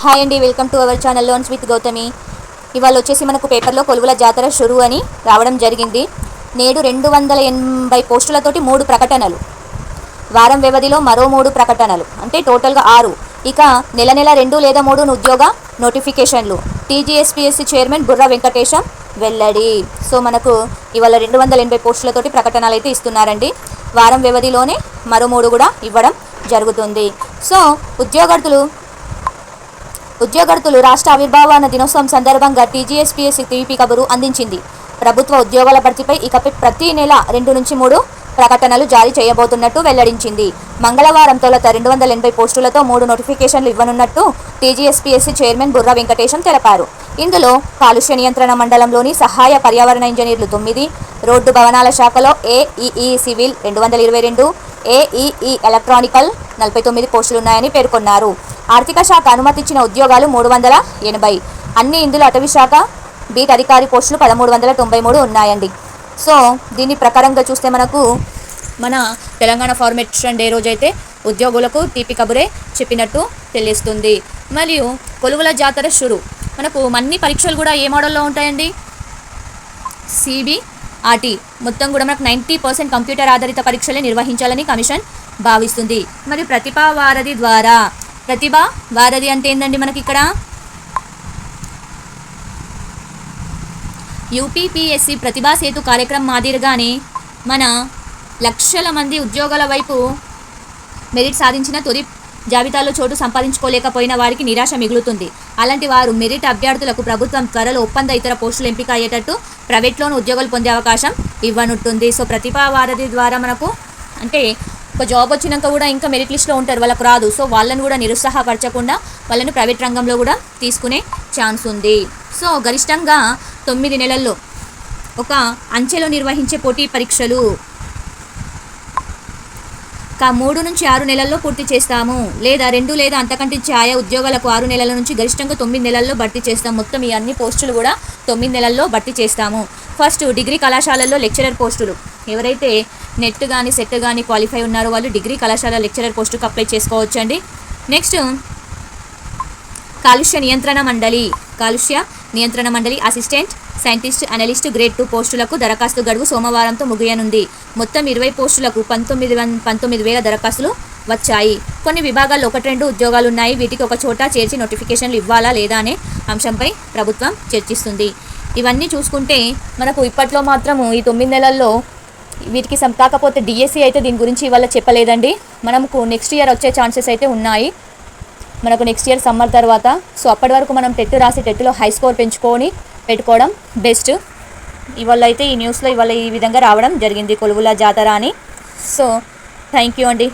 Hi అండి, welcome to our channel loans with Gautami. ఇవాళ వచ్చేసి మనకు పేపర్లో కొలువుల జాతర షురు అని రావడం జరిగింది. నేడు 280 పోస్టులతోటి 3 ప్రకటనలు, వారం వ్యవధిలో మరో 3 ప్రకటనలు, అంటే టోటల్గా 6. ఇక నెల 2 లేదా 3 ఉద్యోగ నోటిఫికేషన్లు. టీజీఎస్పీఎస్సీ చైర్మన్ బుర్రా వెంకటేశం వెల్లడి. సో మనకు ఇవాళ 280 పోస్టులతోటి ప్రకటనలు అయితే ఇస్తున్నారండి. వారం వ్యవధిలోనే మరో 3 కూడా ఇవ్వడం జరుగుతుంది. సో ఉద్యోగార్థులు రాష్ట్ర ఆవిర్భావ దినోత్సవం సందర్భంగా టీజీఎస్పీఎస్సీ తీపి కబురు అందించింది. ప్రభుత్వ ఉద్యోగాల భర్తీపై ఇకపై ప్రతి నెల 2 నుంచి 3 ప్రకటనలు జారీ చేయబోతున్నట్టు వెల్లడించింది. మంగళవారం తొలుత 280 పోస్టులతో 3 నోటిఫికేషన్లు ఇవ్వనున్నట్టు టీజీఎస్పీఎస్సీ చైర్మన్ బుర్రా వెంకటేశం తెలిపారు. ఇందులో కాలుష్య నియంత్రణ మండలంలోని సహాయ పర్యావరణ ఇంజనీర్లు 9, రోడ్డు భవనాల శాఖలో ఏఈఈ సివిల్ 222, ఏఈఈ ఎలక్ట్రానికల్ 49 పోస్టులున్నాయని పేర్కొన్నారు. ఆర్థిక శాఖ అనుమతించిన ఉద్యోగాలు 380. ఇందులో అటవీ శాఖ బీట్ అధికారి పోస్టులు 1393 ఉన్నాయండి. సో దీని ప్రకారంగా చూస్తే మనకు మన తెలంగాణ ఫార్మేషన్ డే రోజైతే ఉద్యోగులకు తీపి కబురే చెప్పినట్టు తెలుస్తుంది. మరియు కొలువుల జాతర షురు. మనకు అన్ని పరీక్షలు కూడా ఏ మోడల్లో ఉంటాయండి? CBRT మొత్తం కూడా మనకు 90% కంప్యూటర్ ఆధారిత పరీక్షలే నిర్వహించాలని కమిషన్ భావిస్తుంది. మరియు ప్రతిభా వారధి అంటే ఏంటండి? మనకి ఇక్కడ యూపీపీఎస్సీ ప్రతిభా సేతు కార్యక్రమం మాదిరిగానే మన లక్షల మంది ఉద్యోగాల వైపు మెరిట్ సాధించిన తొలి జాబితాలో చోటు సంపాదించుకోలేకపోయిన వారికి నిరాశ మిగులుతుంది. అలాంటి వారు మెరిట్ అభ్యర్థులకు ప్రభుత్వం త్వరలో ఒప్పంద ఇతర పోస్టులు ఎంపిక అయ్యేటట్టు ప్రైవేట్లోనూ ఉద్యోగాలు పొందే అవకాశం ఇవ్వనుంటుంది. సో ప్రతిభా వారధి ద్వారా మనకు అంటే ఒక జాబ్ వచ్చినాక కూడా ఇంకా మెరిట్ లిస్ట్లో ఉంటారు, వాళ్ళకు రాదు. సో వాళ్ళని కూడా నిరుత్సాహపరచకుండా వాళ్ళని ప్రైవేట్ రంగంలో కూడా తీసుకునే ఛాన్స్ ఉంది. సో గరిష్టంగా 9 నెలల్లో ఒక అంచెలో నిర్వహించే పోటీ పరీక్షలు 3 నుంచి 6 నెలల్లో పూర్తి చేస్తాము, లేదా 2 లేదా అంతకంటే ఆయా ఉద్యోగాలకు 6 నెలల నుంచి గరిష్టంగా 9 నెలల్లో భర్తీ చేస్తాము. మొత్తం ఈ అన్ని పోస్టులు కూడా 9 నెలల్లో భర్తీ చేస్తాము. ఫస్ట్ డిగ్రీ కళాశాలల్లో లెక్చరర్ పోస్టులు. ఎవరైతే నెట్ కానీ సెట్ కానీ క్వాలిఫై ఉన్నారో వాళ్ళు డిగ్రీ కళాశాల లెక్చరర్ పోస్టుకు అప్లై చేసుకోవచ్చండి. నెక్స్ట్ కాలుష్య నియంత్రణ మండలి అసిస్టెంట్ సైంటిస్ట్ అనలిస్ట్ గ్రేడ్ 2 పోస్టులకు దరఖాస్తు గడువు సోమవారంతో ముగియనుంది. మొత్తం 20 పోస్టులకు 19,000 దరఖాస్తులు వచ్చాయి. కొన్ని విభాగాల్లో 1-2 ఉద్యోగాలు ఉన్నాయి. వీటికి ఒక చోట చేర్చి నోటిఫికేషన్లు ఇవ్వాలా లేదా అనే అంశంపై ప్రభుత్వం చర్చిస్తుంది. ఇవన్నీ చూసుకుంటే మనకు ఇప్పట్లో మాత్రము ఈ 9 నెలల్లో వీటికి కాకపోతే డిఎస్సి అయితే దీని గురించి ఇవాళ చెప్పలేదండి. మనకు నెక్స్ట్ ఇయర్ వచ్చే ఛాన్సెస్ అయితే ఉన్నాయి. మనకు నెక్స్ట్ ఇయర్ సమ్మర్ తర్వాత. సో అప్పటి వరకు మనం టెట్ రాసి టెట్లో హై స్కోర్ పెట్టుకోవడం బెస్ట్. ఇవాళ అయితే ఈ న్యూస్లో ఇవాళ ఈ విధంగా రావడం జరిగింది కొలువుల జాతర అని. సో థ్యాంక్ యూ అండి.